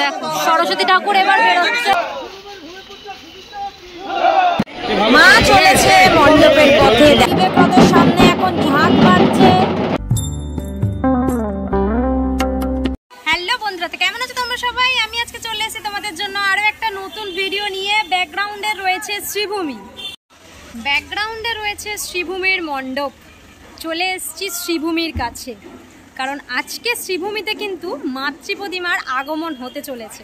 দেখো সরস্বতী ঠাকুর এবার বেরোচ্ছে, মা চলেছে মণ্ডপের পথে। দেবব্রতের সামনে এখন ঝাঁক বাজছে। হ্যালো বন্ধুরা, কেমন আছো তোমরা সবাই? আমি আজকে চলে এসেছি তোমাদের জন্য আরো একটা নতুন ভিডিও নিয়ে। ব্যাকগ্রাউন্ডে রয়েছে শ্রীভূমি, ব্যাকগ্রাউন্ডে রয়েছে শ্রীভূমির মণ্ডপ। চলে এসেছি শ্রীভূমির কাছে, কারণ আজকে শ্রীভূমিতে কিন্তু মাতৃ প্রতিমার আগমন হতে চলেছে।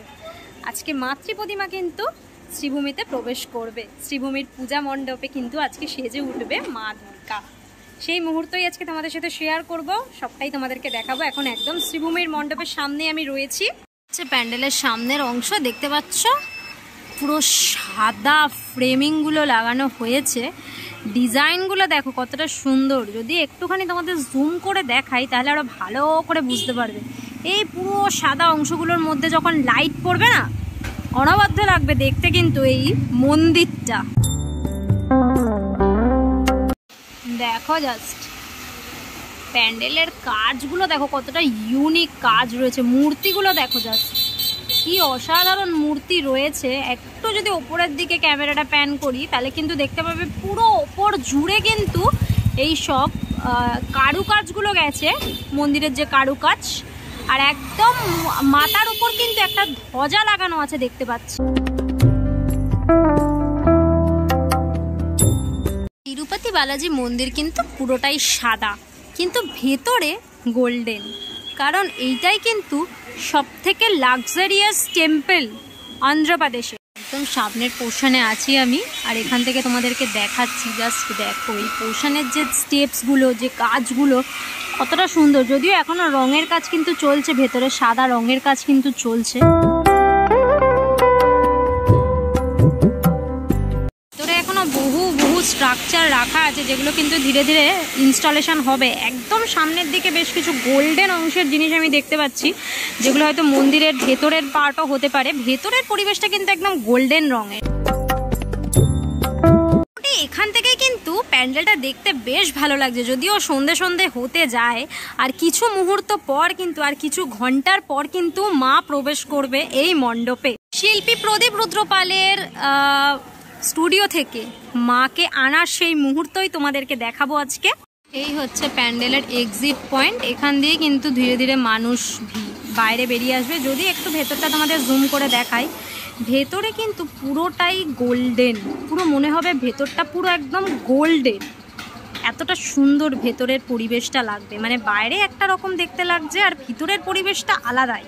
আজকে মাতৃ প্রতিমা কিন্তু শ্রীভূমিতে প্রবেশ করবে। শ্রীভূমির পূজা মণ্ডপে কিন্তু আজকে সেজে উঠবে মা দুর্গা। সেই মুহূর্তই আজকে তোমাদের সাথে শেয়ার করব, সবটাই তোমাদেরকে দেখাবো। এখন একদম শ্রীভূমির মণ্ডপের সামনে আমি রয়েছি। প্যান্ডেলের সামনের অংশ দেখতে পাচ্ছ, পুরো সাদা ফ্রেমিংগুলো লাগানো হয়েছে। ডিজাইনগুলো দেখো কতটা সুন্দর। যদি একটুখানি তোমাদের জুম করে দেখাই তাহলে আরো ভালো করে বুঝতে পারবে। এই পুরো সাদা অংশগুলোর মধ্যে যখন লাইট পড়বে না, অনবদ্য লাগবে দেখতে কিন্তু এই মন্দিরটা। দেখো জাস্ট প্যান্ডেলের কাজগুলো দেখো কতটা ইউনিক কাজ রয়েছে। মূর্তিগুলো দেখো জাস্ট কি অসাধারণ মূর্তি রয়েছে। একটু যদি ওপরের দিকে ক্যামেরাটা প্যান করি তাহলে কিন্তু দেখতে পাবে পুরো ওপর জুড়ে কিন্তু এই সব কারুকাজগুলো গেছে, মন্দিরের যে কারুকাজ। আর একদম মাথার উপর কিন্তু একটা ধ্বজা লাগানো আছে দেখতে পাচ্ছি। তিরুপতি বালাজি মন্দির কিন্তু পুরোটাই সাদা, কিন্তু ভেতরে গোল্ডেন, কারণ এইটাই কিন্তু সবথেকে লাক্সারিয়াস টেম্পল অন্ধ্রপ্রদেশে। একদম সামনের পোর্শনে আছি আমি, আর এখান থেকে তোমাদেরকে দেখাচ্ছি। জাস্ট দেখো এই পোর্শনের যে স্টেপসগুলো, যে কাজগুলো কতটা সুন্দর। যদিও এখনো রঙের কাজ কিন্তু চলছে, ভেতরে সাদা রঙের কাজ কিন্তু চলছে। ভেতরে এখনো বহু স্ট্রাকচার রাখা আছে, যেগুলো কিন্তু ধীরে ধীরে ইনস্টলেশন হবে। একদম সামনের দিকে বেশ কিছু গোল্ডেন অংশের জিনিস আমি দেখতে পাচ্ছি, যেগুলো হয়তো মন্দিরের ভেতরের পার্টও হতে পারে। ভেতরের পরিবেশটা কিন্তু একদম গোল্ডেন রঙের। এখান থেকেই কিন্তু প্যান্ডেলটা দেখতে বেশ ভালো লাগছে। যদিও সন্ধে সন্ধে হতে যায়, আর কিছু মুহূর্ত পর কিন্তু, আর কিছু ঘন্টার পর কিন্তু মা প্রবেশ করবে এই মণ্ডপে। শিল্পী প্রদীপ রুদ্রপালের স্টুডিও থেকে মাকে আনার সেই মুহূর্তই তোমাদেরকে দেখাবো আজকে। এই হচ্ছে প্যান্ডেলের এক্সিট পয়েন্ট। এখান দিয়ে কিন্তু ধীরে ধীরে মানুষ বাইরে বেরিয়ে আসবে। যদি একটু ভেতরটা তোমাদের জুম করে দেখাই, ভেতরে কিন্তু পুরোটাই গোল্ডেন। পুরো মনে হবে ভেতরটা পুরো একদম গোল্ডেন। এতটা সুন্দর ভেতরের পরিবেশটা লাগবে, মানে বাইরে একটা রকম দেখতে লাগছে আর ভিতরের পরিবেশটা আলাদাই।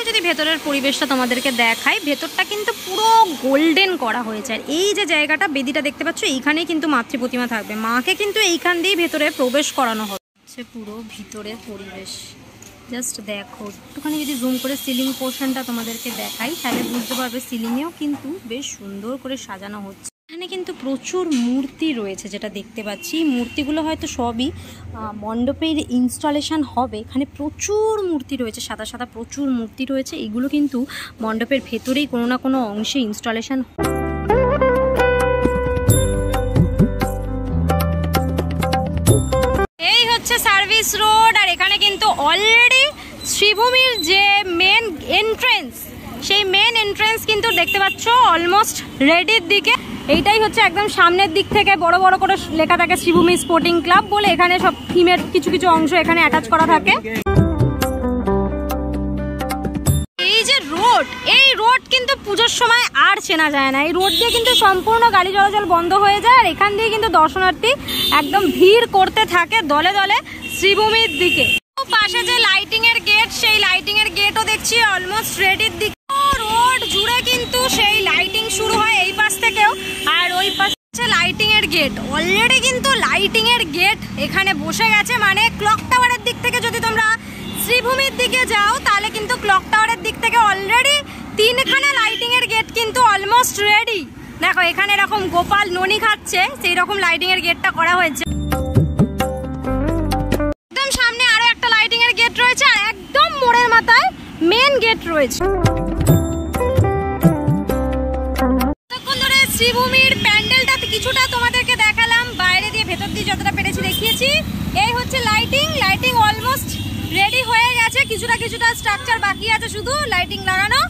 যদি ভেতরের পরিবেশটা তোমাদেরকে দেখাই, ভেতরটা কিন্তু পুরো গোল্ডেন করা হয়েছে। আর এই যে জায়গাটা, বেদিটা দেখতে পাচ্ছ, এইখানেই কিন্তু মাতৃ প্রতিমা থাকবে। মাকে কিন্তু এইখান দিয়েই ভেতরে প্রবেশ করানো হচ্ছে। পুরো ভিতরের পরিবেশ জাস্ট দেখো। একটুখানি যদি জুম করে সিলিং পোর্শনটা তোমাদেরকে দেখাই তাহলে বুঝতে পারবে সিলিংয়েও কিন্তু বেশ সুন্দর করে সাজানো হচ্ছে। এখানে কিন্তু প্রচুর মূর্তি রয়েছে, যেটা দেখতে পাচ্ছি। মূর্তিগুলো হয়তো সবই মণ্ডপের ইনস্টলেশন হবে। এখানে প্রচুর মূর্তি রয়েছে, সাদা সাদা প্রচুর মূর্তি রয়েছে। এগুলো কিন্তু মণ্ডপের ভেতরেই কোনো না কোনো অংশে ইনস্টলেশন। এই হচ্ছে সার্ভিস রোড, আর এখানে কিন্তু অলরেডি শ্রীভূমির যে মেন এন্ট্রেন্স, সেই মেন এন্ট্রেন্স কিন্তু দেখতে পাচ্ছ অলমোস্ট রেডির দিকে। এইটাই হচ্ছে একদম সামনের দিক থেকে বড় বড় করে লেখা থাকে শ্রীভূমি স্পোর্টিং ক্লাব বলে। এখানে সব থিমের কিছু কিছু অংশ এখানে অ্যাটাচ করা থাকে। এই যে রোড, এই রোড কিন্তু পুজোর সময় আর চেনা যায় না। এই রোড দিয়ে কিন্তু সম্পূর্ণ গাড়ি চলাচল বন্ধ হয়ে যায়, আর এখান দিয়ে কিন্তু দর্শনার্থী একদম ভিড় করতে থাকে দলে দলে শ্রীভূমির দিকে। পাশে যে লাইটিং এর গেট, সেই লাইটিং এর গেটও দেখছি অলমোস্ট রেডির দিকে। রোড জুড়ে কিন্তু সেই লাইটিং শুরু হয় এই পাশ থেকেও, আর ওই পাশে লাইটিং এর গেট। অলরেডি কিন্তু লাইটিং এর গেট এখানে বসে গেছে। মানে ক্লক টাওয়ারের দিক থেকে যদি তোমরা শ্রীভূমির দিকে যাও, তাহলে কিন্তু ক্লক টাওয়ারের দিক থেকে অলরেডি 3খানা লাইটিং এর গেট কিন্তু অলমোস্ট রেডি। দেখো এখানে এরকম গোপাল ননি খাচ্ছে, সেই রকম লাইটিং এর গেটটা করা হয়েছে। একদম সামনে আরো একটা লাইটিং এর গেট রয়েছে, আর একদম মোড়ের মাথায় মেন গেট রয়েছে। শ্রীভূমির প্যান্ডেলটা কিছুটা তোমাদেরকে দেখালাম, বাইরে দিয়ে ভেতর দিয়ে যতটা পেরেছি দেখিয়েছি। এই হচ্ছে লাইটিং অলমোস্ট রেডি হয়ে গেছে, কিছুটা স্ট্রাকচার বাকি আছে, শুধু লাইটিং লাগানো।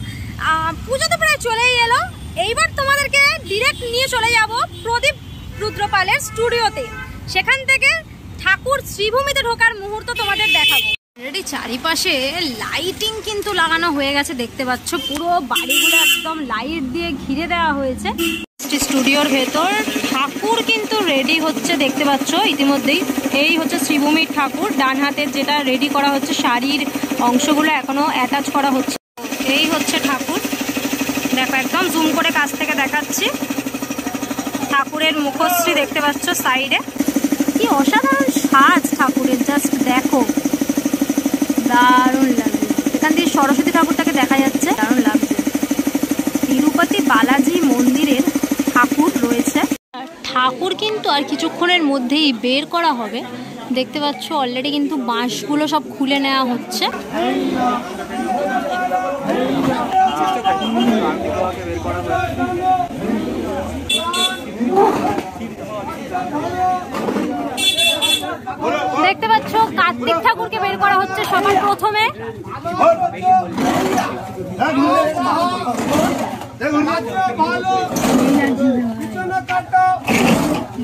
পুজো তো প্রায় চলেই এলো। এইবার তোমাদেরকে ডিরেক্ট নিয়ে চলে যাব প্রদীপ রুদ্রপালের স্টুডিওতে। সেখান থেকে ঠাকুর শ্রীভূমিতে ঢোকার মুহূর্ত তোমাদের দেখাবো। অলরেডি চারিপাশে লাইটিং কিন্তু লাগানো হয়ে গেছে, দেখতে পাচ্ছ পুরো বাড়িগুলো একদম লাইট দিয়ে ঘিরে দেওয়া হয়েছে। স্টুডিওর ভেতর ঠাকুর কিন্তু রেডি হচ্ছে, দেখতে পাচ্ছ ইতিমধ্যেই। এই হচ্ছে শ্রীভূমির ঠাকুর, ডান হাতের যেটা রেডি করা হচ্ছে, শাড়ির অংশগুলো এখনো অ্যাটাচ করা হচ্ছে। এই হচ্ছে ঠাকুর, দেখো একদম জুম করে কাছ থেকে দেখাচ্ছি। ঠাকুরের মুখশ্রী দেখতে পাচ্ছ সাইডে, কি অসাধারণ সাজ ঠাকুরের, জাস্ট দেখো, দারুণ লাগছে। এখান দিয়ে সরস্বতী ঠাকুরটাকে দেখা যাচ্ছে, দারুণ লাগছে। তিরুপতি বালাজি মন্দিরের ঠাকুর রয়েছে। ঠাকুর কিন্তু আর কিছুক্ষণের মধ্যেই বের করা হবে, দেখতে পাচ্ছ অলরেডি কিন্তু বাঁশগুলো সব খুলে নেওয়া হচ্ছে। দেখতে পাচ্ছ কার্তিক ঠাকুরকে বের করা হচ্ছে সবার প্রথমে।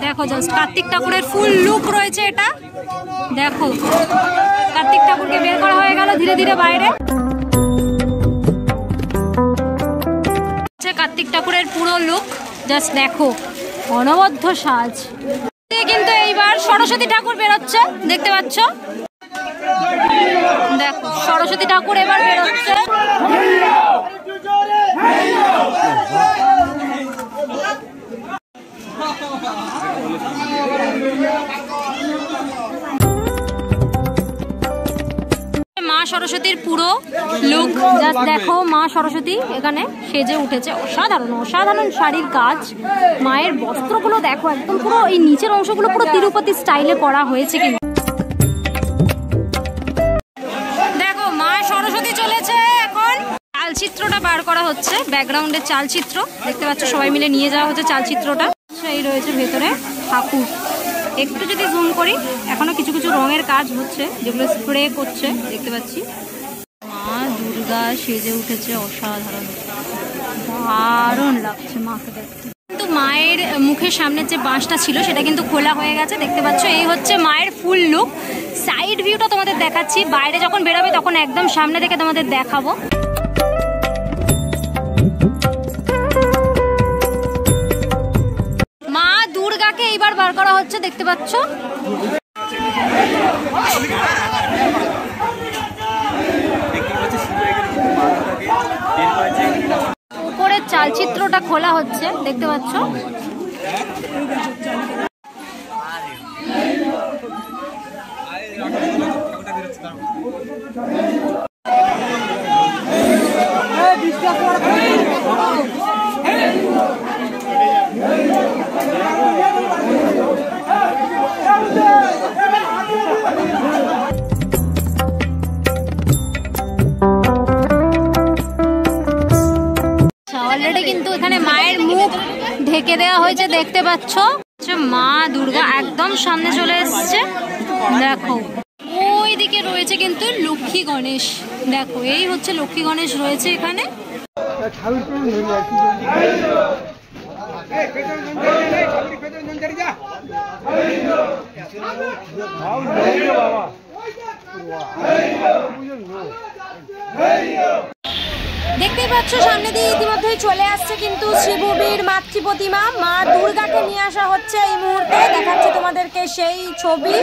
দেখো জাস্ট কার্তিক ঠাকুরের ফুল লুক রয়েছে এটা, দেখো কার্তিক ঠাকুরকে বের করা হয়ে গেল ধীরে ধীরে বাইরে। কার্তিক ঠাকুরের পুরো লুক জাস্ট দেখো, অনবদ্য সাজ। কিন্তু এইবার সরস্বতী ঠাকুর বেরোচ্ছে, দেখতে পাচ্ছ, দেখো সরস্বতী ঠাকুর এবার বেরোচ্ছে। মা সরস্বতীর পুরো লুক জাস্ট দেখো, মা সরস্বতী এখানে সেজে উঠেছে, অসাধারণ অসাধারণ শাড়ির কাজ। মায়ের বস্ত্রগুলো দেখো, একদম পুরো এই নিচের অংশগুলো পুরো তিরুপতি স্টাইলে করা হয়েছে। কিন্তু দেখো মা সরস্বতী চলেছে, এখন চালচিত্রটা বার করা হচ্ছে, ব্যাকগ্রাউন্ডের চালচিত্র দেখতে পাচ্ছ, সবাই মিলে নিয়ে যাওয়া হচ্ছে চালচিত্রটা। সেই রয়েছে ভেতরে ঠাকুর, একটু যদি জুম করি এখনো কিছু কিছু রঙের কাজ হচ্ছে, যেগুলো স্প্রে করছে দেখতে পাচ্ছি। মা দুর্গা সেজে উঠেছে, অসাধারণ, দারুণ লাগছে মাকে দেখতে। কিন্তু মায়ের মুখের সামনে যে বাঁশটা ছিল সেটা কিন্তু খোলা হয়ে গেছে, দেখতে পাচ্ছ। এই হচ্ছে মায়ের ফুল লুক। সাইড ভিউটা তোমাদের দেখাচ্ছি, বাইরে যখন বেরোবে তখন একদম সামনে থেকে তোমাদের দেখাবো। মা দুর্গাকে এইবার বার করা হচ্ছে, দেখতে পাচ্ছ। উপরের চালচিত্রটা খোলা হচ্ছে, দেখতে পাচ্ছ। অলরেডি কিন্তু এখানে মায়ের মুখ ঢেকে দেওয়া হয়েছে, দেখতে পাচ্ছ। মা দুর্গা একদম সামনে চলে এসছে, দেখো ওই দিকে রয়েছে কিন্তু লক্ষ্মী গণেশ, দেখো এই হচ্ছে লক্ষ্মী গণেশ রয়েছে এখানে। দেখতেই পাচ্ছ সামনে দিয়ে ইতিমধ্যেই চলে আসছে কিন্তু শ্রীভূমির মাতৃ প্রতিমা, মা দুর্গাকে নিয়ে আসা হচ্ছে এই মুহূর্তে, দেখাচ্ছে তোমাদেরকে সেই ছবি।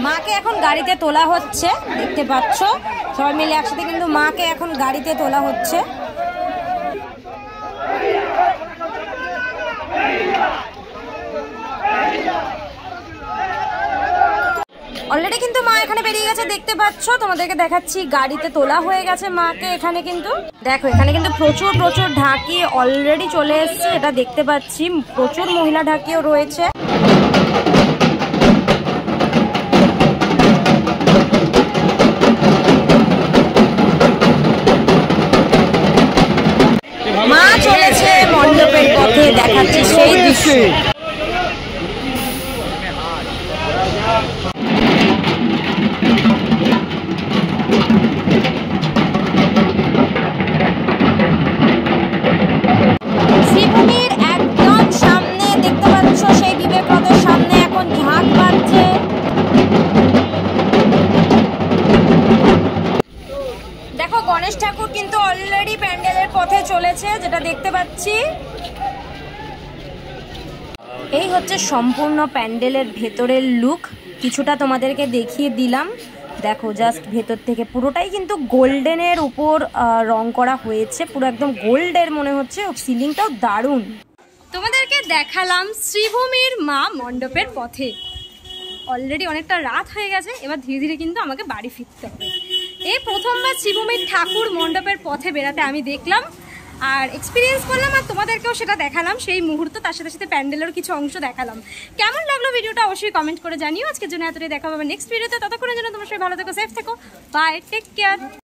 মাকে এখন গাড়িতে তোলা হচ্ছে, দেখতে পাচ্ছ সবাই মিলে একসাথে কিন্তু মাকে এখন গাড়িতে তোলা হচ্ছে। এখানে বেরিয়ে গেছে দেখতে পাচ্ছ, তোমাদেরকে দেখাচ্ছি। গাড়িতে তোলা হয়ে গেছে মাকে। এখানে কিন্তু দেখো, এখানে কিন্তু প্রচুর প্রচুর ঢাকি অলরেডি চলে এসছে, এটা দেখতে পাচ্ছি। প্রচুর মহিলা ঢাকিও রয়েছে। মা চলেছে মণ্ডপের পথে, দেখাচ্ছি সেই দৃশ্য। শ্রীভূমির একদম সামনে দেখতে পাচ্ছ, সেই বিবেক রথের সামনে এখন ঢাক বাজছে। দেখো গণেশ ঠাকুর কিন্তু অলরেডি প্যান্ডেলের পথে চলেছে, যেটা দেখতে পাচ্ছি। এই হচ্ছে সম্পূর্ণ প্যান্ডেলের ভেতরের লুক, কিছুটা তোমাদেরকে দেখিয়ে দিলাম। দেখো জাস্ট ভেতর থেকে পুরোটাই কিন্তু গোল্ডেনের উপর রং করা হয়েছে, পুরো একদম গোল্ডের মনে হচ্ছে। সিলিংটাও দারুণ। তোমাদেরকে দেখালাম শ্রীভূমির মা মণ্ডপের পথে। অলরেডি অনেকটা রাত হয়ে গেছে, এবার ধীরে ধীরে কিন্তু আমাকে বাড়ি ফিরতে হবে। এই প্রথমবার শ্রীভূমির ঠাকুর মণ্ডপের পথে বেড়াতে আমি দেখলাম আর এক্সপিরিয়েন্স করলাম, আর তোমাদেরকেও সেটা দেখালাম সেই মুহূর্ত। তার সাথে সাথে প্যান্ডেলের কিছু অংশ দেখালাম। কেমন লাগলো ভিডিওটা অবশ্যই কমেন্ট করে জানিও। আজকের জন্য এতটাই, দেখা হবে নেক্সট ভিডিওতে। ততক্ষণের জন্য তোমরা সবাই ভালো থেকো, সেফ থেকো, বাই, টেক কেয়ার।